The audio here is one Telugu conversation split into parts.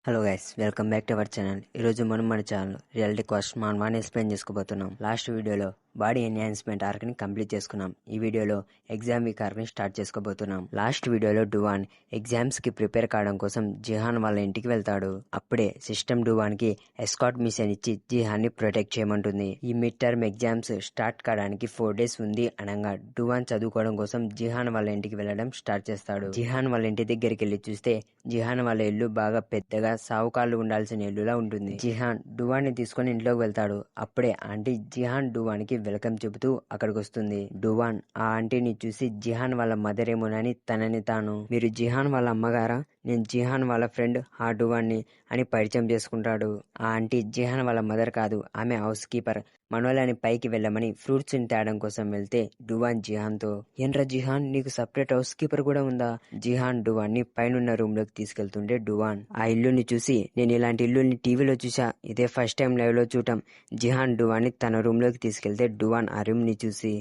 Hello guys, welcome back to our channel. ఈరోజు మనం మన ఛానల్ రియాలిటీ క్వశ్చన్ మనం ఎక్స్ప్లెయిన్ చేసుకోబోతున్నాం. లాస్ట్ వీడియోలో బాడీ ఎన్హాన్స్మెంట్ ఆర్క్ ని కంప్లీట్ చేసుకున్నాం. ఈ వీడియోలో ఎగ్జామ్ వీక్ ఆర్క్ ని స్టార్ట్ చేసుకోబోతున్నాం. లాస్ట్ వీడియోలో డువాన్ ఎగ్జామ్స్ కి ప్రిపేర్ కావడం కోసం జిహాన్ వాళ్ళ ఇంటికి వెళ్తాడు. అప్పుడే సిస్టమ్ డువాన్ కి ఎస్కాట్ మిషన్ ఇచ్చి జిహాన్ ని ప్రొటెక్ట్ చేయమంటుంది. ఈ మిడ్ టర్మ్ ఎగ్జామ్స్ స్టార్ట్ కావడానికి 4 days ఉంది అనగా డువాన్ చదువుకోవడం కోసం జిహాన్ వాళ్ళ ఇంటికి వెళ్ళడం స్టార్ట్ చేస్తాడు. జిహాన్ వాళ్ళ ఇంటి దగ్గరికి వెళ్ళి చూస్తే జిహాన్ వాళ్ళ ఇల్లు బాగా పెద్దగా సావుకాళ్ళు ఉండాల్సిన ఇల్లులా ఉంటుంది. జిహాన్ డువాన్ ని తీసుకొని ఇంట్లోకి వెళ్తాడు. అప్పుడే ఆంటీ జిహాన్ డువాన్ కి వెల్కమ్ చెబుతూ అక్కడికి వస్తుంది. డువాన్ ఆ ఆంటీని చూసి జిహాన్ వాళ్ళ మదర్ ఏమోనని తనని తాను, మీరు జిహాన్ వాళ్ళ అమ్మగారా, నేను జిహాన్ వాళ్ళ ఫ్రెండ్ ఆ డువాన్ ని అని పరిచయం చేసుకుంటాడు. ఆ ఆంటీ జిహాన్ వాళ్ళ మదర్ కాదు, ఆమె హౌస్ కీపర్. మనోళ్ళని పైకి వెళ్ళమని ఫ్రూట్స్ ని తేవడం కోసం వెళ్తే డువాన్ జిహాన్ తో, ఏంట్రా జిహాన్, నీకు సపరేట్ హౌస్ కీపర్ కూడా ఉందా? జిహాన్ డువాన్ ని పైనున్న రూమ్ లోకి తీసుకెళ్తుంటే డువాన్ ఆ ఇల్లుని చూసి, నేను ఇలాంటి ఇల్లుని టీవీలో చూసా, ఇదే ఫస్ట్ టైం లైవ్ లో చూడటం. జిహాన్ డువాన్ ని తన రూమ్ లోకి తీసుకెళ్తే డువాన్ ఆ రూమ్ ని చూసి,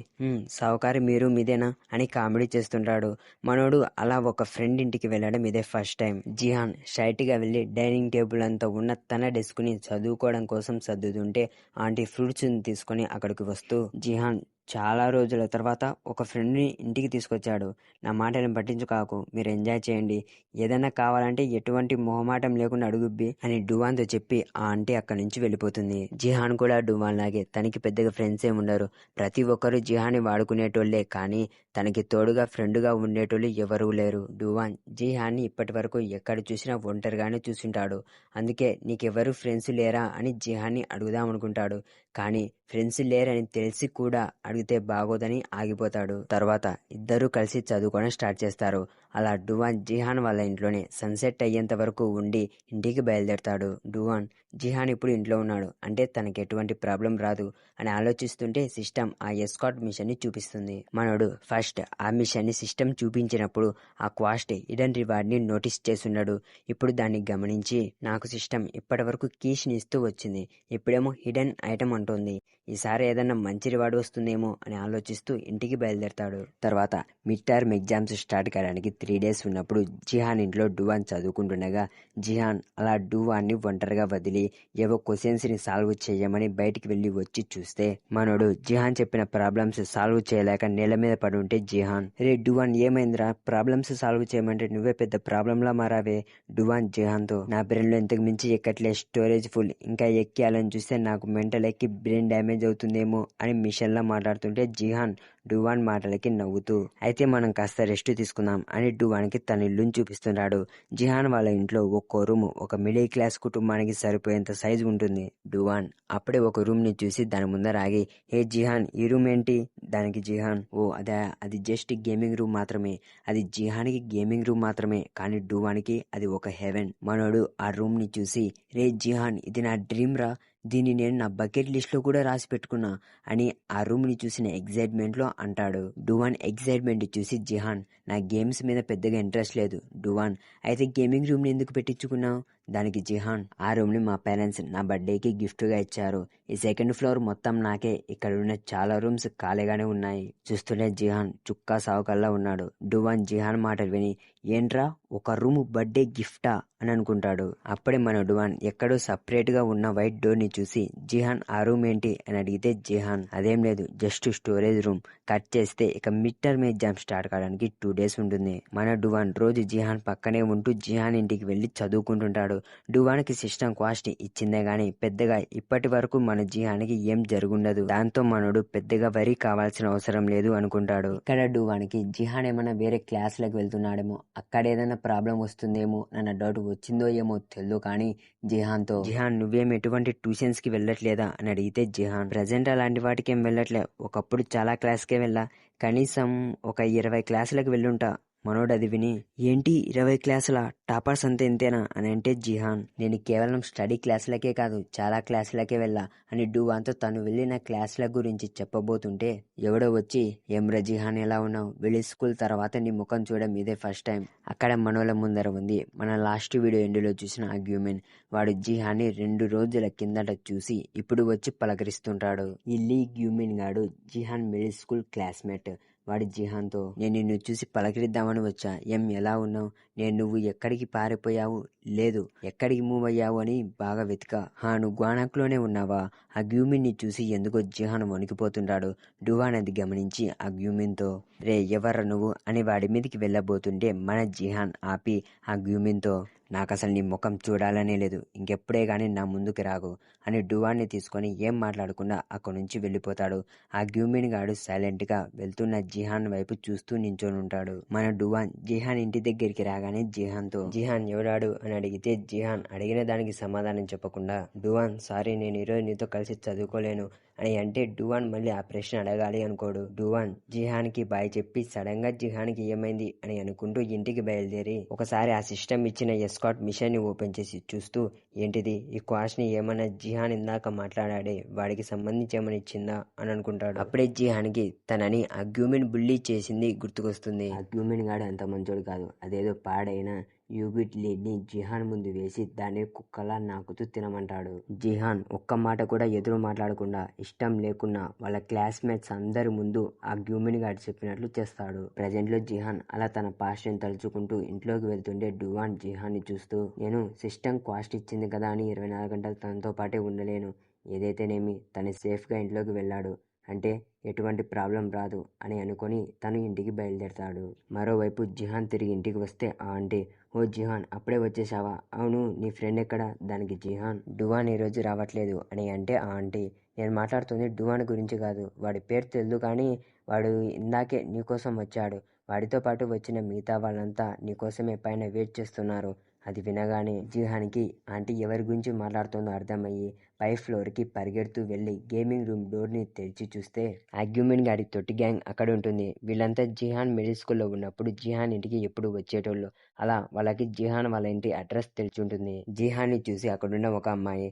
సావుకారి మీరు మీదేనా అని కామెడీ చేస్తుంటాడు. మనోడు అలా ఒక ఫ్రెండ్ ఇంటికి వెళ్ళడం ఇదే ఫస్ట్ టైం. జిహాన్ స్ట్రైట్ గా వెళ్లి డైనింగ్ టేబుల్ అంతా ఉన్న తన డెస్క్ ని చదువుకోవడం కోసం సర్దుతుంటే ఆంటీ ఫ్రూట్స్ ని తీసుకొని అక్కడికి వస్తూ, జిహాన్ చాలా రోజుల తర్వాత ఒక ఫ్రెండ్ ని ఇంటికి తీసుకొచ్చాడు, నా మాటని పట్టించుకాకు, మీరు ఎంజాయ్ చేయండి, ఏదైనా కావాలంటే ఎటువంటి మొహమాటం లేకుండా అడుగుబ్బి అని డువాన్ తో చెప్పి ఆ ఆంటీ అక్కడి నుంచి వెళ్ళిపోతుంది. జిహాన్ కూడా డువాన్ లాగే తనకి పెద్దగా ఫ్రెండ్స్ ఏముండరు. ప్రతి ఒక్కరు జిహాన్ ని వాడుకునేటోళ్లే, కానీ తనకి తోడుగా ఫ్రెండ్ గా ఉండేటోళ్ళు ఎవరూ లేరు. డువాన్ జిహాన్ ని ఇప్పటి వరకు ఎక్కడ చూసినా ఒంటరిగానే చూసింటాడు. అందుకే నీకెవరు ఫ్రెండ్స్ లేరా అని జిహాన్ ని అడుగుదాం అనుకుంటాడు. కానీ ఫ్రెండ్స్ లేరని తెలిసి కూడా అడిగితే బాగోదని ఆగిపోతాడు. తర్వాత ఇద్దరూ కలిసి చదువుకోవడం స్టార్ట్ చేస్తారు. అలా డువాన్ జిహాన్ వాళ్ళ ఇంట్లోనే సన్సెట్ అయ్యేంత వరకు ఉండి ఇంటికి బయలుదేరతాడు. డువాన్ జిహాన్ ఇప్పుడు ఇంట్లో ఉన్నాడు అంటే తనకి ఎటువంటి ప్రాబ్లం రాదు అని ఆలోచిస్తుంటే సిస్టమ్ ఆ ఎస్కాట్ మిషన్ ని చూపిస్తుంది. మనోడు ఫస్ట్ ఆ మిషన్ ని సిస్టమ్ చూపించినప్పుడు ఆ క్వాస్ట్ హిడెన్ రివార్డ్ ని నోటీస్ చేసున్నాడు. ఇప్పుడు దాన్ని గమనించి, నాకు సిస్టమ్ ఇప్పటి వరకు కీస్ ని ఇస్తూ వచ్చింది, ఇప్పుడేమో హిడెన్ ఐటమ్ అంటుంది, ఈసారి ఏదన్నా మంచి రివార్డు వస్తుందేమో అని ఆలోచిస్తూ ఇంటికి బయలుదేరతాడు. తర్వాత మిడ్ టర్మ్ ఎగ్జామ్స్ స్టార్ట్ కావడానికి 3 days ఉన్నప్పుడు జిహాన్ ఇంట్లో డువాన్ చదువుకుంటుండగా జిహాన్ అలా డువాన్ ని ఒంటరిగా వదిలి ఏవో క్వశ్చన్స్ ని సాల్వ్ చేయమని బయటికి వెళ్లి వచ్చి చూస్తే మనోడు జిహాన్ చెప్పిన ప్రాబ్లమ్స్ సాల్వ్ చేయలేక నేల మీద పడి ఉంటే జిహాన్, రే డువాన్ ఏమైందిరా, ప్రాబ్లమ్స్ సాల్వ్ చేయమంటే నువ్వే పెద్ద ప్రాబ్లం లా మారావే. డువాన్ జిహాన్ తో, నా బ్రెయిన్ లో ఇంతకు మించి ఎక్కట్లే, స్టోరేజ్ ఫుల్, ఇంకా ఎక్కియాలని చూస్తే నాకు మెంటల్ ఎక్కి బ్రెయిన్ డ్యామేజ్ అవుతుందేమో అని మిషన్ లా మాట్లాడుతుంటే జిహాన్ డువాన్ మాటలకి నవ్వుతూ, అయితే మనం కాస్త రెస్ట్ తీసుకుందాం అని డువాన్ కి తన ఇల్లుని చూపిస్తున్నాడు. జిహాన్ వాళ్ళ ఇంట్లో ఒక్కో రూమ్ ఒక మిడిల్ క్లాస్ కుటుంబానికి సరిపోయేంత సైజు ఉంటుంది. డువాన్ అప్పుడే ఒక రూమ్ ని చూసి దాని ముందర ఆగి, హే జిహాన్, ఈ రూమ్ ఏంటి? దానికి జిహాన్, ఓ అదే, అది జస్ట్ గేమింగ్ రూమ్ మాత్రమే. అది జిహాన్ కి గేమింగ్ రూమ్ మాత్రమే, కానీ డువాన్ కి అది ఒక హెవెన్. మనోడు ఆ రూమ్ ని చూసి, రే జిహాన్, ఇది నా డ్రీమ్ రా, దీన్ని నేను నా బకెట్ లిస్ట్ లో కూడా రాసి పెట్టుకున్నా అని ఆ రూమ్ ని చూసిన ఎగ్జైట్మెంట్ లో అంటాడు. డువాన్ ఎగ్జైట్మెంట్ చూసి జిహాన్, నా గేమ్స్ మీద పెద్దగా ఇంట్రెస్ట్ లేదు. డువాన్, అయితే గేమింగ్ రూమ్ ని ఎందుకు పెట్టించుకున్నావు? దానికి జిహాన్, ఆ రూమ్ ని మా పేరెంట్స్ నా బర్త్డేకి గిఫ్ట్ గా ఇచ్చారు, ఈ సెకండ్ ఫ్లోర్ మొత్తం నాకే, ఇక్కడ ఉన్న చాలా రూమ్స్ ఖాళీగానే ఉన్నాయి. చూస్తుంటే జిహాన్ చుక్కా సావుకల్లా ఉన్నాడు. డువాన్ జిహాన్ మాటలు విని, ఏంట్రా ఒక రూమ్ బర్త్డే గిఫ్టా అని అనుకుంటాడు. అప్పుడే మన డువాన్ ఎక్కడో సపరేట్ గా ఉన్న వైట్ డోర్ ని చూసి, జిహాన్ ఆ రూమ్ ఏంటి అని అడిగితే జిహాన్, అదేం లేదు, జస్ట్ స్టోరేజ్ రూమ్. కట్ చేస్తే ఇక మిడ్ టర్మ్ ఎగ్జామ్ స్టార్ట్ కావడానికి 2 days ఉంటుంది. మన డువాన్ రోజు జిహాన్ పక్కనే ఉంటూ జిహాన్ ఇంటికి వెళ్లి చదువుకుంటుంటాడు. డువాన్ కి సిస్టమ్ క్వాస్ట్ ఇచ్చిందే గాని పెద్దగా ఇప్పటి వరకు మన జిహాన్ కి ఏం జరుగుండదు. దాంతో మనోడు పెద్దగా వరి కావాల్సిన అవసరం లేదు అనుకుంటాడు. ఇక్కడ డువాన్ కి జిహాన్ ఏమైనా వేరే క్లాస్ లకు వెళ్తున్నాడేమో, అక్కడ ఏదైనా ప్రాబ్లం వస్తుందేమో అన్న డౌట్ వచ్చిందో ఏమో తెలియదు. కానీ జిహాన్ తో, జిహాన్ నువ్వేం ఎటువంటి ట్యూషన్స్ కి వెళ్ళట్లేదా అని అడిగితే జిహాన్, ప్రజెంట్ అలాంటి వాటికి ఏం వెళ్ళట్లే, ఒకప్పుడు చాలా క్లాస్కే వెళ్ళా, కనీసం ఒక 20 క్లాసులకు వెళ్ళుంటా. మనోడు అది విని, ఏంటి 20 క్లాసుల, టాపర్స్ అంతా ఇంతేనా అని అంటే జిహాన్, నేను కేవలం స్టడీ క్లాసులకే కాదు చాలా క్లాసులకే వెళ్ళా అని డువాన్తో తను వెళ్ళిన క్లాసుల గురించి చెప్పబోతుంటే ఎవడో వచ్చి, ఏమ్రా జిహాన్ ఎలా ఉన్నావు, వెళ్ళి స్కూల్ తర్వాత నీ ముఖం చూడడం ఇదే ఫస్ట్ టైం. అక్కడ మనోళ్ళ ముందర ఉంది మన లాస్ట్ వీడియో ఎండ్లో చూసిన ఆ గ్యూమెన్. వాడు జిహాన్ ని 2 రోజుల కిందట చూసి ఇప్పుడు వచ్చి పలకరిస్తుంటాడు. ఈ లీ గ్యూమెన్ గాడు జిహాన్ మిడిల్ స్కూల్ క్లాస్మేట్. వాడు జిహాన్తో, నేను నిన్ను చూసి పలకరిద్దామని వచ్చా, ఏం ఎలా ఉన్నావు, నువ్వు ఎక్కడికి పారిపోయావు, లేదు. ఎక్కడికి మూవ్ అయ్యావు అని బాగా వెతికా. నువ్వు గ్వానాక్లోనే ఉన్నావా? ఆ గ్యూమిన్ ని చూసి ఎందుకో జిహాన్ వణికిపోతుంటాడు. డువాన్ అది గమనించి ఆ గ్యూమిన్ తో రే ఎవర్రా నువ్వు అని వాడి మీదకి వెళ్ళబోతుంటే మన జిహాన్ ఆపి ఆ గ్యూమిన్ తో నాకసలు నీ ముఖం చూడాలనే లేదు, ఇంకెప్పుడే గాని నా ముందుకు రాకు అని డువాన్ని తీసుకొని ఏం మాట్లాడకుండా అక్కడి నుంచి వెళ్ళిపోతాడు. ఆ గ్యూమిన్ గాడు సైలెంట్ గా వెళ్తున్న జిహాన్ వైపు చూస్తూ నించొని ఉంటాడు. మన డువాన్ జిహాన్ ఇంటి దగ్గరికి రాగానే జిహాన్ తో జిహాన్ ఎవడాడు అని అడిగితే జిహాన్ అడిగిన దానికి సమాధానం చెప్పకుండా డువాన్ సారీ నేను ఈరోజు నీతో కలిసి చదువుకోలేను అని అంటే డువాన్ మళ్ళీ ఆ ప్రశ్న అడగాలి అనుకోడు. డువాన్ జిహాన్ కి బాయ్ చెప్పి సడన్ గా జిహాన్ కి ఏమైంది అని అనుకుంటూ ఇంటికి బయలుదేరి ఒకసారి ఆ సిస్టమ్ ఇచ్చిన ఎస్కాట్ మిషన్ ని ఓపెన్ చేసి చూస్తూ ఏంటిది ఈ క్వాష్ ని ఏమన్నా జిహాన్ ఇందాక మాట్లాడాడే వాడికి సంబంధించి ఏమైనా ఇచ్చిందా అని అనుకుంటాడు. అప్పుడే జిహాన్ కి తనని ఆ గ్యూమిన్ బుల్లీ చేసింది గుర్తుకొస్తుంది. ఆ గ్యూమిన్ గాడు అంత మంచోడు కాదు, అదేదో పాడైన యూబిట్ లీడ్ ని జిహాన్ ముందు వేసి దాన్ని కుక్కలా నాకుతూ తినమంటాడు. జిహాన్ ఒక్క మాట కూడా ఎదురు మాట్లాడకుండా ఇష్టం లేకున్నా వాళ్ళ క్లాస్మేట్స్ అందరి ముందు ఆ గ్యూమిన్ గాడు చెప్పినట్లు చేస్తాడు. ప్రెజెంట్ లో జిహాన్ అలా తన పాస్ట్ ని తలుచుకుంటూ ఇంట్లోకి వెళ్తుంటే డువాన్ జిహాన్ ని చూస్తూ నేను సిస్టమ్ క్వాస్ట్ ఇచ్చింది కదా అని 24 గంటలు తనతో పాటే ఉండలేను, ఏదైతేనేమి తను సేఫ్ గా ఇంట్లోకి వెళ్ళాడు అంటే ఎటువంటి ప్రాబ్లం రాదు అని అనుకొని తను ఇంటికి బయలుదేరతాడు. మరోవైపు జిహాన్ తిరిగి ఇంటికి వస్తే ఆ ఆంటీ ఓ జిహాన్ అప్పుడే వచ్చేసావా, అవును నీ ఫ్రెండ్ ఎక్కడా? దానికి జిహాన్ డువాన్ ఈరోజు రావట్లేదు అని అంటే ఆ ఆంటీ నేను మాట్లాడుతుంది డువాన్ గురించి కాదు, వాడి పేరు తెలియదు కానీ వాడు ఇందాకే నీకోసం వచ్చాడు, వాడితో పాటు వచ్చిన మిగతా వాళ్ళంతా నీకోసమే పైన వెయిట్ చేస్తున్నారు. అది వినగానే జిహాన్కి ఆంటీ ఎవరి గురించి మాట్లాడుతుందో అర్థమయ్యి పై ఫ్లోర్కి పరిగెడుతూ వెళ్ళి గేమింగ్ రూమ్ డోర్ని తెరిచి చూస్తే ఆగ్యూమెంట్ గాడి తొట్టి గ్యాంగ్ అక్కడ ఉంటుంది. వీళ్ళంతా జిహాన్ మిడిల్ స్కూల్లో ఉన్నప్పుడు జిహాన్ ఇంటికి ఎప్పుడు వచ్చేటోళ్ళు. అలా వాళ్ళకి జిహాన్ వాళ్ళ ఇంటి అడ్రస్ తెలిసి ఉంటుంది. జిహాన్ని చూసి అక్కడున్న ఒక అమ్మాయి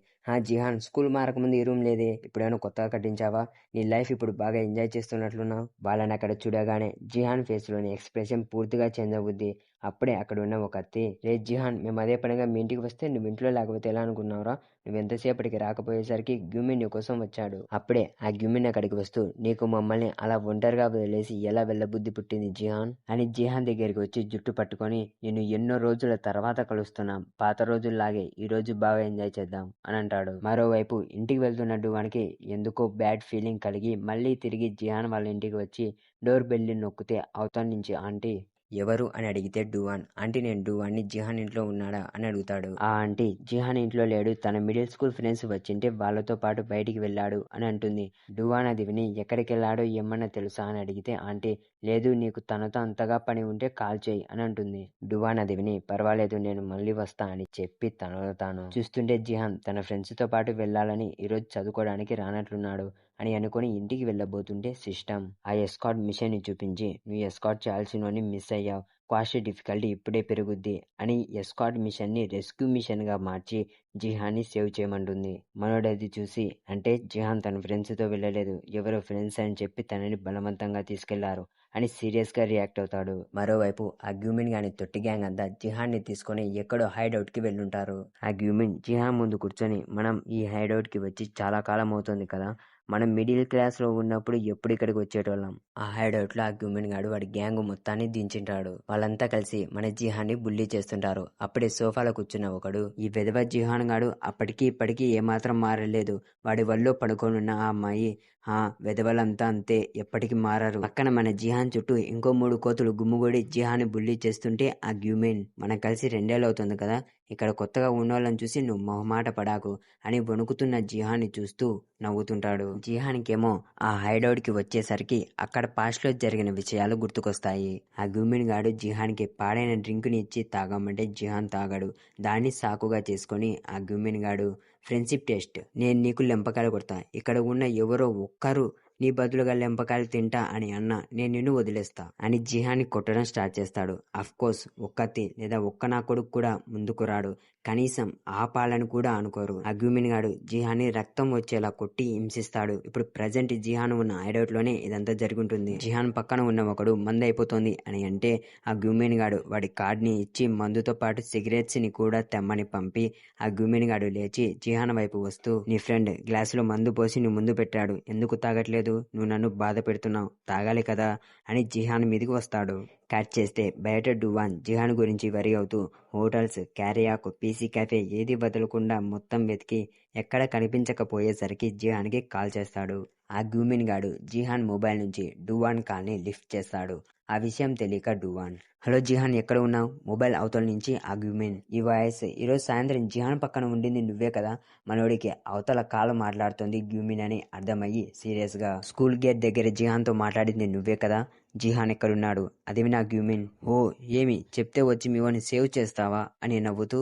జిహాన్ స్కూల్ మారకముందు ఈ రూమ్ లేదే, ఇప్పుడేమైనా కొత్తగా కట్టించావా, నీ లైఫ్ ఇప్పుడు బాగా ఎంజాయ్ చేస్తున్నట్లున్నావు. వాళ్ళని అక్కడ చూడగానే జిహాన్ ఫేస్ లోని ఎక్స్ప్రెషన్ పూర్తిగా చేంజ్ అవుద్ది. అప్పుడే అక్కడ ఉన్న ఒక అత్తి రే జిహాన్ మేము అదే పనిగా మీ ఇంటికి వస్తే నువ్వు ఇంట్లో లేకపోతే ఎలా అనుకున్నావురా, నువ్వు ఎంతసేపటికి రాకపోయేసరికి గ్యూమిన్ నీ కోసం వచ్చాడు. అప్పుడే ఆ గ్యూమిన్ అక్కడికి వస్తూ నీకు మమ్మల్ని అలా ఒంటరిగా వదిలేసి ఎలా వెళ్ళబుద్ధి పుట్టింది జిహాన్ అని జిహాన్ దగ్గరికి వచ్చి జుట్టు పట్టుకొని నేను ఎన్నో రోజుల తర్వాత కలుస్తున్నాం, పాత రోజుల్లాగే ఈ రోజు బాగా ఎంజాయ్ చేద్దాం అని అంటాడు. మరోవైపు ఇంటికి వెళ్తున్న డువాన్కి ఎందుకో బ్యాడ్ ఫీలింగ్ కలిగి మళ్ళీ తిరిగి జిహాన్ వాళ్ళ ఇంటికి వచ్చి డోర్ బెల్ నొక్కితే అవతల నుంచి ఆంటీ ఎవరు అని అడిగితే డువాన్ ఆంటీ నేను డువాన్ని జిహాన్ ఇంట్లో ఉన్నాడా అని అడుగుతాడు. ఆ ఆంటీ జిహాన్ ఇంట్లో లేడు, తన మిడిల్ స్కూల్ ఫ్రెండ్స్ వచ్చింటే వాళ్ళతో పాటు బయటికి వెళ్ళాడు అని అంటుంది. డువాన్ అది విని ఎక్కడికి వెళ్ళాడో ఏమన్నా తెలుసా అని అడిగితే ఆంటీ లేదు నీకు తనతో అంతగా పని ఉంటే కాల్ చేయి అని అంటుంది. డువాన్ అది విని పర్వాలేదు నేను మళ్ళీ వస్తా అని చెప్పి తనలో తాను చూస్తుంటే జిహాన్ తన ఫ్రెండ్స్ తో పాటు వెళ్ళాలని ఈరోజు చదువుకోవడానికి రానట్లున్నాడు అని అనుకుని ఇంటికి వెళ్ళబోతుంటే సిస్టమ్ ఆ ఎస్కాట్ మిషన్ ని చూపించి నువ్వు ఎస్కాట్ చేయాల్సినవని మిస్ అయ్యావు, క్వాస్ట్ డిఫికల్టీ ఇప్పుడే పెరుగుద్ది అని ఎస్కాట్ మిషన్ ని రెస్క్యూ మిషన్ గా మార్చి జిహాన్ ని సేవ్ చేయమంటుంది. మనోడది చూసి అంటే జిహాన్ తన ఫ్రెండ్స్ తో వెళ్ళలేదు, ఎవరో ఫ్రెండ్స్ అని చెప్పి తనని బలవంతంగా తీసుకెళ్లారు అని సీరియస్ గా రియాక్ట్ అవుతాడు. మరోవైపు ఆ గ్యూమిన్ గాని తొట్టి గ్యాంగ్ అంతా జిహాన్ ని తీసుకొని ఎక్కడో హైడౌట్ కి వెళ్ళుంటారు. ఆ గ్యూమిన్ జిహాన్ ముందు కూర్చొని మనం ఈ హైడౌట్ కి వచ్చి చాలా కాలం అవుతుంది కదా, మనం మిడిల్ క్లాస్ లో ఉన్నప్పుడు ఎప్పుడు ఇక్కడికి వచ్చేటోళ్ళం. ఆ హైడౌట్ లో ఆ గ్యూమిన్ గాడు వాడి గ్యాంగ్ మొత్తాన్ని దించింటాడు. వాళ్ళంతా కలిసి మన జిహాన్ ని బుల్లీ చేస్తుంటారు. అప్పుడే సోఫాలో కూర్చున్న ఒకడు ఈ వెధవ జిహాన్ గాడు అప్పటికి ఇప్పటికీ ఏమాత్రం మారలేదు, వాడి వల్లో పడుకోనున్న ఆ అమ్మాయి వెధవలంతా అంతే ఎప్పటికి మారరు. పక్కన మన జిహాన్ చుట్టూ ఇంకో 3 కోతులు గుమ్ముగూడి జిహాన్ బుల్లీ చేస్తుంటే ఆ గ్యూమిన్ మనం కలిసి 2 ఏళ్ళు అవుతుంది కదా, ఇక్కడ కొత్తగా ఉన్నోళ్ళని చూసి నువ్వు మొహమాట పడాకు అని వణుకుతున్న జిహాన్ ని చూస్తూ నవ్వుతుంటాడు. జిహాన్కేమో ఆ హైడౌట్ కి వచ్చేసరికి అక్కడ పాస్ట్ లో జరిగిన విషయాలు గుర్తుకొస్తాయి. ఆ గ్యూమిన్ గాడు జిహాన్ కి పాడైన డ్రింక్ ని ఇచ్చి తాగమంటే జిహాన్ తాగాడు. దాన్ని సాకుగా చేసుకొని ఆ గ్యూమిన్ గాడు ఫ్రెండ్షిప్ టెస్ట్, నేను నీకు లెంపకాయలు కొడతా, ఇక్కడ ఉన్న ఎవరో ఒక్కరు నీ బదులుగా లెంపకాయలు తింటా అని అన్నా నేను నిన్ను వదిలేస్తా అని జిహాన్ని కొట్టడం స్టార్ట్ చేస్తాడు. అఫ్ కోర్స్ ఒక్కతి లేదా ఒక్క నా కొడుకు కూడా ముందుకు రాడు, కనీసం ఆపాలని కూడా అనుకోరు. ఆ గ్యూమిన్ గాడు జిహాన్ని రక్తం వచ్చేలా కొట్టి హింసిస్తాడు. ఇప్పుడు ప్రజెంట్ జిహాన్ ఉన్న హైడౌట్ లోనే ఇదంతా జరుగుతుంది. జిహాన్ పక్కన ఉన్న ఒకడు మందు అయిపోతుంది అని అంటే ఆ గ్యూమిన్ గాడు వాడి కార్డ్ ని ఇచ్చి మందుతో పాటు సిగరెట్స్ ని కూడా తెమ్మని పంపి ఆ గ్యూమిన్ గాడు లేచి జిహాన్ వైపు వస్తూ నీ ఫ్రెండ్ గ్లాసులో మందు పోసి నీ ముందు పెట్టాడు, ఎందుకు తాగట్లేదు కాదు, నువ్వు నన్ను బాధ పెడుతున్నావు, తాగాలి కదా అని జిహాన్ మీదికి వస్తాడు. కట్ చేస్తే బయట డువాన్ జిహాన్ గురించి వరి అవుతూ హోటల్స్, క్యారియాక్, పీసీ క్యాఫే ఏది వదలకుండా మొత్తం వెతికి ఎక్కడ కనిపించకపోయేసరికి జిహాన్కి కాల్ చేస్తాడు. ఆ గ్యూమిన్ గాడు జిహాన్ మొబైల్ నుంచి డువాన్ కాల్ని లిఫ్ట్ చేస్తాడు. ఆ విషయం తెలియక డువాన్, హలో జిహాన్, ఎక్కడ ఉన్నావు? మొబైల్ అవతల నుంచి ఆ గ్యూమిన్, ఈ వాయిస్ ఈరోజు సాయంత్రం జిహాన్ పక్కన ఉండింది నువ్వే కదా? మనోడికి అవతల కాల్ మాట్లాడుతుంది గ్యూమిన్ అని అర్థమయ్యి సీరియస్ గా, స్కూల్ గేట్ దగ్గర జిహాన్ తో మాట్లాడింది నువ్వే కదా? జిహాన్ ఎక్కడున్నాడు? అది నా గ్యూమిన్. ఓ ఏమి చెప్తే వచ్చి మీవని సేవ్ చేస్తావా అని నవ్వుతూ,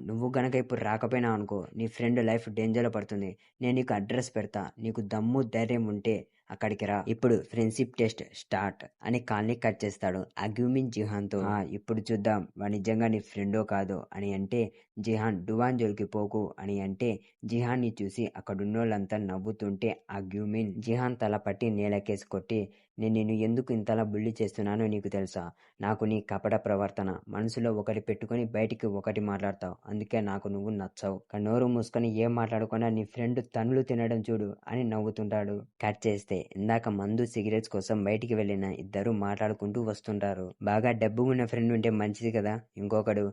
నువ్వు గనక ఇప్పుడు రాకపోయినా అనుకో, నీ ఫ్రెండ్ లైఫ్ డేంజర్ లో పడుతుంది. నేను నీకు అడ్రస్ పెడతా, నీకు దమ్ము ధైర్యం ఉంటే అక్కడికి రా, ఇప్పుడు ఫ్రెండ్షిప్ టెస్ట్ స్టార్ట్ అని కాల్ని కట్ చేస్తాడు. ఆ గ్యూమిన్ జిహాన్ తో, ఇప్పుడు చూద్దాం వాడు నిజంగా నీ ఫ్రెండో కాదో అని అంటే, జిహాన్ డువాన్ జోలికి పోకు అని అంటే, జిహాన్ ని చూసి అక్కడున్నోళ్ళంతా నవ్వుతుంటే ఆ గ్యూమిన్ జిహాన్ తల పట్టి నేలకేసి కొట్టి, నేను నిన్ను ఎందుకు ఇంతలా బుల్లి చేస్తున్నానో నీకు తెలుసా? నాకు నీ కపట ప్రవర్తన, మనసులో ఒకటి పెట్టుకుని బయటికి ఒకటి మాట్లాడతావు, అందుకే నాకు నువ్వు నచ్చావు. నోరు మూసుకొని ఏం మాట్లాడకుండా నీ ఫ్రెండ్ తన్నులు తినడం చూడు అని నవ్వుతుంటాడు. కట్ చేస్తే ఇందాక మందు సిగరెట్స్ కోసం బయటికి వెళ్ళిన ఇద్దరు మాట్లాడుకుంటూ వస్తుంటారు. బాగా డబ్బు ఉన్న ఫ్రెండ్ ఉంటే మంచిది కదా. ఇంకొకడు,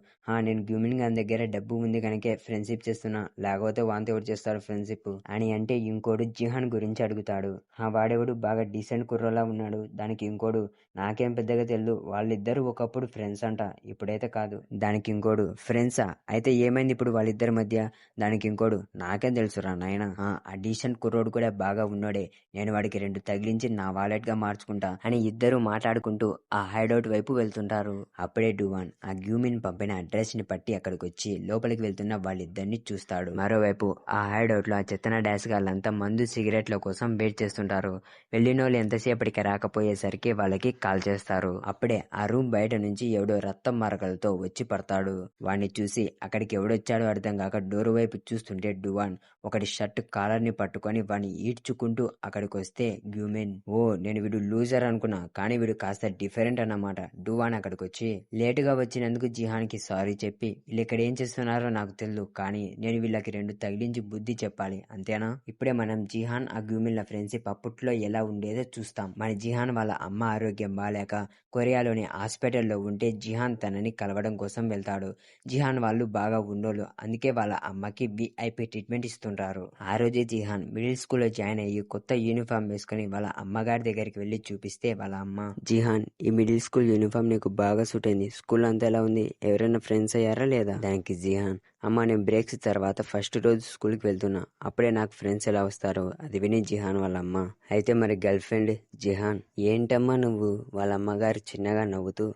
నేను గ్యూమిన్ గారి దగ్గర డబ్బు ఉంది కనుకే ఫ్రెండ్షిప్ చేస్తున్నా, లేకపోతే వాంతి ఎవరు చేస్తాడు ఫ్రెండ్షిప్ అని అంటే, ఇంకోడు జిహాన్ గురించి అడుగుతాడు. వాడెవడు బాగా డీసెంట్ కుర్రోలా ఉన్నాడు. దానికి ఇంకోడు, నాకేం పెద్దగా తెలియదు, వాళ్ళిద్దరు ఒకప్పుడు ఫ్రెండ్స్ అంట, ఇప్పుడైతే కాదు. దానికి ఇంకోడు, ఫ్రెండ్సా? అయితే ఏమైంది ఇప్పుడు వాళ్ళిద్దరి మధ్య? దానికి ఇంకోడు, నాకేం తెలుసురా నాయన, ఆ డీసెంట్ కుర్రోడు కూడా బాగా ఉన్నోడే, నేను వాడికి 2 తగిలించి నా వాలెట్ గా మార్చుకుంటా అని ఇద్దరు మాట్లాడుకుంటూ ఆ హైడౌట్ వైపు వెళ్తుంటారు. అప్పుడే డువాన్ ఆ గ్యూమిన్ పంపిన అడ్రస్ ని పట్టి అక్కడికి వచ్చి లోపలికి వెళ్తున్న వాళ్ళిద్దరిని చూస్తాడు. మరోవైపు ఆ హైడౌట్ లో ఆ చెత్తన డాష్ గాళ్ళంతా మందు సిగరెట్ల కోసం వెయిట్ చేస్తుంటారు. వెళ్ళినోళ్ళు ఎంతసేపటికి రాకపోయేసరికి వాళ్ళకి కాల్ చేస్తారు. అప్పుడే ఆ రూమ్ బయట నుంచి ఎవడో రక్తం మరకలతో వచ్చి పడతాడు. వాడిని చూసి అక్కడికి ఎవడొచ్చాడో అర్థం కాక డోర్ వైపు చూస్తుంటే డువాన్ ఒకటి షర్ట్ కాలర్ ని పట్టుకొని వాడిని ఈడ్చుకుంటూ అక్కడికి వస్తే గ్యూమిన్, నేను వీడు లూజర్ అనుకున్నా, కానీ వీడు కాస్త డిఫరెంట్ అన్నమాట. డువాన్ అక్కడికి వచ్చి లేటుగా వచ్చినందుకు జిహాన్ కి సారీ చెప్పి, వీళ్ళు ఇక్కడ ఏం చేస్తున్నారో నాకు తెలియదు, కానీ నేను వీళ్ళకి 2 తగిలించి బుద్ధి చెప్పాలి, అంతేనా? ఇప్పుడే మనం జిహాన్ ఆ గ్యూమిన్ల ఫ్రెండ్షిప్ అప్పట్లో ఎలా ఉండేదో చూస్తాం. మన జిహాన్ వాళ్ళ అమ్మ ఆరోగ్యం బాలేక కొరియాలోని హాస్పిటల్లో ఉంటే జిహాన్ తనని కలవడం కోసం వెళ్తాడు. జిహాన్ వాళ్ళు బాగా ఉన్నోళ్ళు, అందుకే వాళ్ళ అమ్మకి VIP ట్రీట్మెంట్ ఇస్తుంటారు. ఆ రోజే జిహాన్ మిడిల్ స్కూల్లో జాయిన్ అయ్యి కొత్త యూనిఫామ్ వేసుకుని వాళ్ళ అమ్మగారి దగ్గరికి వెళ్లి చూపిస్తే వాళ్ళ అమ్మ, జిహాన్ ఈ మిడిల్ స్కూల్ యూనిఫామ్ నీకు బాగా సూట్ అయింది, స్కూల్ అంతా ఎలా ఉంది, ఎవరైనా ఫ్రెండ్స్ అయ్యారా లేదా? దానికి జిహాన్, అమ్మ నేను బ్రేక్స్ తర్వాత ఫస్ట్ రోజు స్కూల్కి వెళ్తున్నా, అప్పుడే నాకు ఫ్రెండ్స్ ఎలా వస్తారో. అది విని జిహాన్ వాళ్ళ అమ్మ, అయితే మరి గర్ల్ ఫ్రెండ్? జిహాన్, ఏంటమ్మా నువ్వు? వాళ్ళ అమ్మగారు చిన్నగా నవ్వుతూ,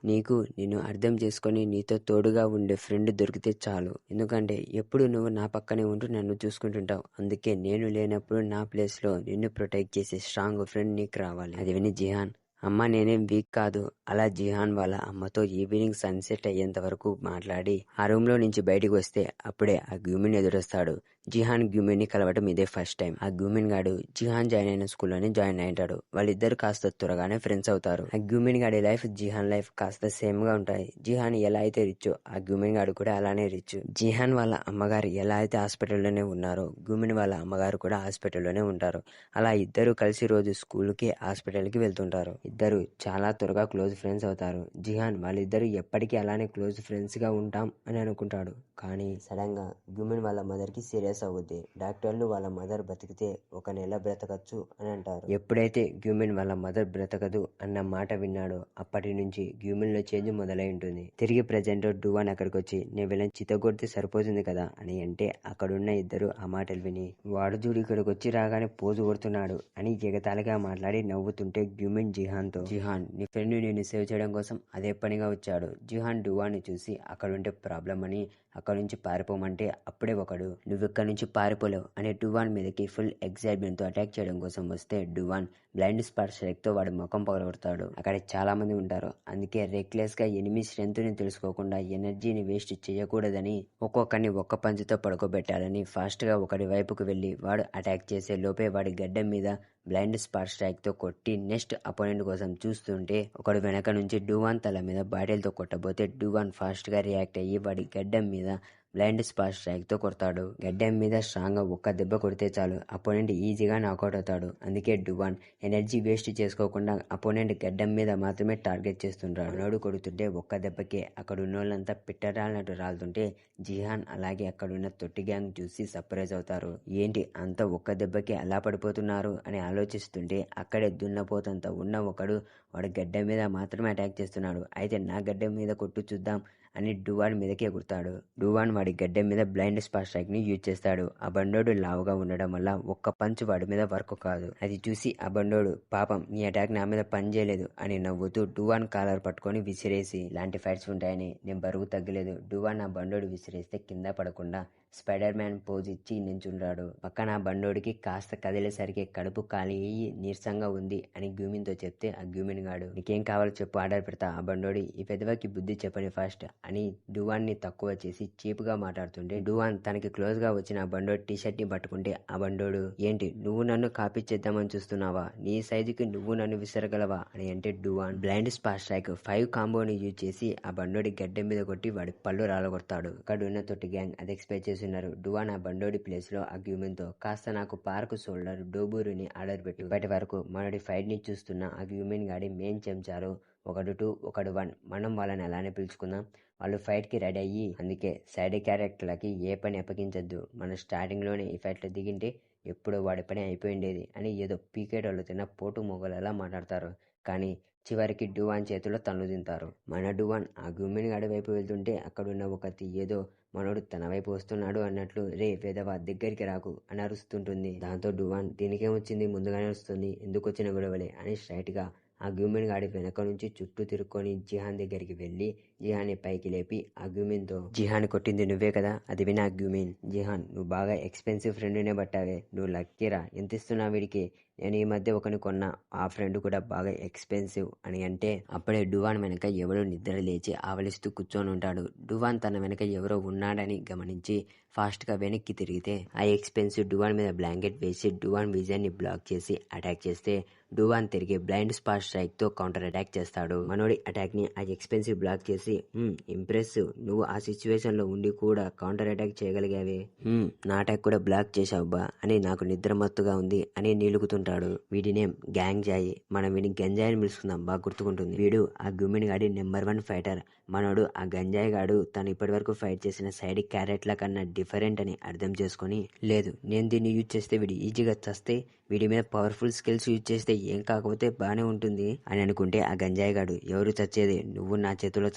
నిన్ను అర్థం చేసుకొని నీతో తోడుగా ఉండే ఫ్రెండ్ దొరికితే చాలు, ఎందుకంటే ఎప్పుడు నువ్వు నా పక్కనే ఉంటూ నన్ను చూసుకుంటుంటావు, అందుకే నేను లేనప్పుడు నా ప్లేస్ లో నిన్ను ప్రొటెక్ట్ చేసే స్ట్రాంగ్ ఫ్రెండ్ నీకు రావాలి. అది విని జిహాన్, అమ్మ నేనేం వీక్ కాదు. అలా జిహాన్ వాళ్ళ అమ్మతో ఈవినింగ్ సన్సెట్ అయ్యేంత వరకు మాట్లాడి ఆ రూమ్ లో నుంచి బయటికి వస్తే అప్పుడే ఆ గ్యూమిన్ ఎదురొస్తాడు. జిహాన్ గ్యూమిన్ ని కలవటం ఇదే ఫస్ట్ టైం. ఆ గ్యూమిన్ గాడు జిహాన్ జాయిన్ అయిన స్కూల్లోనే జాయిన్ అయ్యాడు. వాళ్ళిద్దరు కాస్త త్వరగానే ఫ్రెండ్స్ అవుతారు. ఆ గ్యూమిన్ గాడి లైఫ్ జిహాన్ లైఫ్ కాస్త సేమ్ గా ఉంటాయి. జిహాన్ ఎలా అయితే రిచ్, ఆ గ్యూమిన్ గాడు కూడా అలానే రిచ్. జిహాన్ వాళ్ళ అమ్మగారు ఎలా అయితే హాస్పిటల్లోనే ఉన్నారో, గ్యూమిన్ వాళ్ళ అమ్మగారు కూడా హాస్పిటల్లోనే ఉంటారు. అలా ఇద్దరు కలిసి రోజు స్కూల్ కి హాస్పిటల్ కి వెళ్తుంటారు. ఇద్దరు చాలా త్వరగా క్లోజ్ ఫ్రెండ్స్ అవుతారు. జిహాన్ వాళ్ళిద్దరు ఎప్పటికీ అలానే క్లోజ్ ఫ్రెండ్స్ గా ఉంటాం అని అనుకుంటాడు. కానీ సడన్ గా గ్యూమిన్ వాళ్ళ మదర్ కి సీరియస్ అవుద్ది. డాక్టర్లు వాళ్ళ మదర్ బతికితే 1 నెల బ్రతకచ్చు అని అంటారు. ఎప్పుడైతే గ్యూమిన్ వాళ్ళ మదర్ బ్రతకదు అన్న మాట విన్నాడో అప్పటి నుంచి గ్యూమిన్ లో చేంజ్ మొదలై ఉంటుంది. తిరిగి ప్రెజెంట్ డువాన్ అక్కడికి వచ్చి, నేను వీళ్ళని చితగొడితే సరిపోతుంది కదా అని అంటే, అక్కడున్న ఇద్దరు ఆ మాటలు విని, వాడు చూడు ఇక్కడికి వచ్చి రాగానే పోజు కొడుతున్నాడు అని ఎగతాళిగా మాట్లాడి నవ్వుతుంటే గ్యూమిన్ జిహాన్ తో, జిహాన్ నీ ఫ్రెండ్ నేను సేవ్ చేయడం కోసం అదే పనిగా వచ్చాడు. జిహాన్ డువాన్ ని చూసి అక్కడుంటే ప్రాబ్లం అని అక్కడ నుంచి పారిపోమంటే, అప్పుడే ఒకడు, నువ్వెక్కడి నుంచి పారిపోలేవు అని డువాన్ మీదకి ఫుల్ ఎక్సైట్మెంట్ తో అటాక్ చేయడం కోసం వస్తే, డువాన్ బ్లైండ్ స్పాట్ స్ట్రైక్ తో వాడి ముఖం పగలగొడతాడు. అక్కడ చాలా మంది ఉంటారు, అందుకే రెక్లెస్ గా ఎనిమి స్ట్రెంత్ ని తెలుసుకోకుండా ఎనర్జీని వేస్ట్ చేయకూడదని ఒక్కొక్కరిని ఒక్క పంచుతో పడుకోబెట్టాలని ఫాస్ట్ గా ఒకడి వైపుకు వెళ్లి వాడు అటాక్ చేసే లోపే వాడి గడ్డం మీద బ్లైండ్ స్పాట్ స్ట్రైక్ తో కొట్టి నెక్స్ట్ అపోనెంట్ కోసం చూస్తుంటే, ఒకడు వెనక నుంచి డువాన్ తల మీద బాటిల్ తో కొట్టబోతే డువాన్ ఫాస్ట్ గా రియాక్ట్ అయ్యి వాడి గడ్డం మీద బ్లైండ్ స్పాట్ స్ట్రైక్ తో కొడతాడు. గడ్డం మీద స్ట్రాంగ్ గా ఒక్క దెబ్బ కొడితే చాలు అపోనెంట్ ఈజీగా నాకౌట్ అవుతాడు. అందుకే డువాన్ ఎనర్జీ వేస్ట్ చేసుకోకుండా అపోనెంట్ గడ్డం మీద మాత్రమే టార్గెట్ చేస్తుంటాడు. మనోడు కొడుతుంటే ఒక్క దెబ్బకే అక్కడ ఉన్నోళ్ళంతా పిట్టరాలినట్టు రాలుతుంటే జిహాన్ అలాగే అక్కడున్న తొట్టి గ్యాంగ్ చూసి సర్ప్రైజ్ అవుతారు. ఏంటి అంత ఒక్క దెబ్బకే అలా పడిపోతున్నారు అని ఆలోచిస్తుంటే అక్కడే దున్నపోతంత ఉన్న ఒకడు వాడి గడ్డం మీద మాత్రమే అటాక్ చేస్తున్నాడు. అయితే నా గడ్డం మీద కొట్టు చూద్దాం అని డువాన్ మీదకే ఎగురుతాడు. డువాన్ వాడి గడ్డం మీద బ్లైండ్ స్పాట్ స్ట్రైక్ ని యూజ్ చేస్తాడు. ఆ బండోడు లావుగా ఉండడం వల్ల ఒక్క పంచ్ వాడి మీద వర్క్ కాదు. అది చూసి ఆ బండోడు పాపం నీ అటాక్ నా మీద పని చేయలేదు అని నవ్వుతూ డువాన్ కాలర్ పట్టుకొని విసిరేసి ఇలాంటి ఫైట్స్ ఉంటాయని నేను బరువు తగ్గలేదు. డువాన్ ఆ బండోడు విసిరేస్తే కింద పడకుండా స్పైడర్ మ్యాన్ పోజ్ ఇచ్చి నించుంటాడు. పక్కన ఆ బండోడికి కాస్త కదిలేసరికి కడుపు ఖాళీ అయ్యి నీరసంగా ఉంది అని గ్యూమిన్ తో చెప్తే ఆ గ్యూమిన్ గాడు నీకేం కావాలో చెప్పు ఆర్డర్ పెడతా. ఆ బండోడి ఈ పెదవకి బుద్ధి చెప్పని ఫాస్ట్ అని డువాన్ ని తక్కువ చేసి చీపుగా మాట్లాడుతుంటే డువాన్ తనకి క్లోజ్ గా వచ్చిన ఆ బండోడు టీ షర్ట్ ని పట్టుకుంటే ఆ బండోడు ఏంటి నువ్వు నన్ను కాపీ చేద్దామని చూస్తున్నావా, నీ సైజుకి నువ్వు నన్ను విసరగలవా అని అంటే డువాన్ బ్లైండ్ స్పాట్ స్ట్రైక్ 5 కాంబోని యూజ్ చేసి ఆ బండోడి గడ్డం మీద కొట్టి వాడి పళ్ళు రాలగొడతాడు. అక్కడ ఉన్న తొట్టి గ్యాంగ్ అది ఎక్స్పెక్ట్ చేస్తున్నారు. డువాన్ ఆ బండోడి ప్లేస్ లో ఆ గ్యూమిన్ తో కాస్త నాకు పార్క్ షోల్డర్ డోబూరుని ఆర్డర్ పెట్టు. ఇప్పటి వరకు మనోడి ఫైట్ ని చూస్తున్న ఆ గ్యూమిన్ గాడి మెయిన్ చెంచారు ఒకడు 2 ఒకడు 1 మనం వాళ్ళని అలానే పిలుచుకుందాం. వాళ్ళు ఫైట్ కి రెడీ అయ్యి అందుకే సైడ్ క్యారెక్టర్లకి ఏ పని అప్పగించద్దు, మన స్టార్టింగ్ లోనే ఈ ఫైట్ లో దిగింటే ఎప్పుడో వాడి పని అయిపోయిండేది అని ఏదో పీకేటోళ్ళు తిన్న పోటు మొగలలా మాట్లాడతారు. కానీ చివరికి డువాన్ చేతిలో తన్ను తింటారు. మన డువాన్ ఆ గ్యూమిన్ గాడి వైపు వెళ్తుంటే అక్కడున్న ఒకటి ఏదో మనోడు తన వైపు వస్తున్నాడు అన్నట్లు రే వేదవా దగ్గరికి రాకు అని అరుస్తుంటుంది. దాంతో డువాన్ దీనికేమొచ్చింది ముందుగానే వస్తుంది ఎందుకు వచ్చిన గొడవలే అని స్ట్రైట్ గా ఆ గ్యూమిన్ గాడి వెనక నుంచి చుట్టూ తిరుక్కొని జిహాన్ దగ్గరికి వెళ్ళి జిహాన్ ని పైకి లేపి ఆ గ్యూమిన్ తో జిహాన్ కొట్టింది నువ్వే కదా అది విని ఆ గ్యూమిన్ జిహాన్ నువ్వు బాగా ఎక్స్పెన్సివ్ ఫ్రెండ్నే పట్టావే, నువ్వు లక్కీరా, ఎంత ఇస్తున్నావు వీడికి, నేను ఈ మధ్య ఒకని కొన్నా ఆ ఫ్రెండ్ కూడా బాగా ఎక్స్పెన్సివ్ అని అంటే అప్పుడే డువాన్ వెనక ఎవరో నిద్ర లేచి ఆవలిస్తూ కూర్చొని ఉంటాడు. డువాన్ తన వెనక ఎవరో ఉన్నాడని గమనించి ఫాస్ట్ గా వెనక్కి తిరిగితే ఆ ఎక్స్పెన్సివ్ డువాన్ మీద బ్లాంకెట్ వేసి డువాన్ విజన్ ని బ్లాక్ చేసి అటాక్ చేస్తే డువాన్ తిరిగి బ్లైండ్ స్పాట్ స్ట్రైక్ తో కౌంటర్ అటాక్ చేస్తాడు. మనోడి అటాక్ ని ఆ ఎక్స్పెన్సివ్ బ్లాక్ చేసి ఇంప్రెసివ్, నువ్వు ఆ సిచ్యువేషన్ లో ఉండి కూడా కౌంటర్ అటాక్ చేయగలిగావే, నా అటాక్ కూడా బ్లాక్ చేశావు బా అని నాకు నిద్ర మత్తుగా ఉంది అని నీలుగుతుంటాడు. వీడి నేమ్ గ్యాంగ్ జాయి, మనం వీడిని గంజాయి అని పిలుచుకుందాం బాగా గుర్తుకుంటుంది. వీడు ఆ గ్యూమిన్ గాడి నెంబర్ 1 ఫైటర్. మనోడు ఆ గంజాయి గాడు తను ఇప్పటి వరకు ఫైట్ చేసిన సైడ్ క్యారెట్ల కన్నా డిఫరెంట్ అని అర్థం చేసుకొని లేదు నేను దీన్ని యూజ్ చేస్తే వీడు ఈజీగా చస్తే వీడి మీద పవర్ఫుల్ స్కిల్స్ యూజ్ చేస్తే ఏం కాకపోతే బానే ఉంటుంది అని అనుకుంటే ఆ గంజాయి గాడు ఎవరు చచ్చేది నువ్వు నా చేతిలో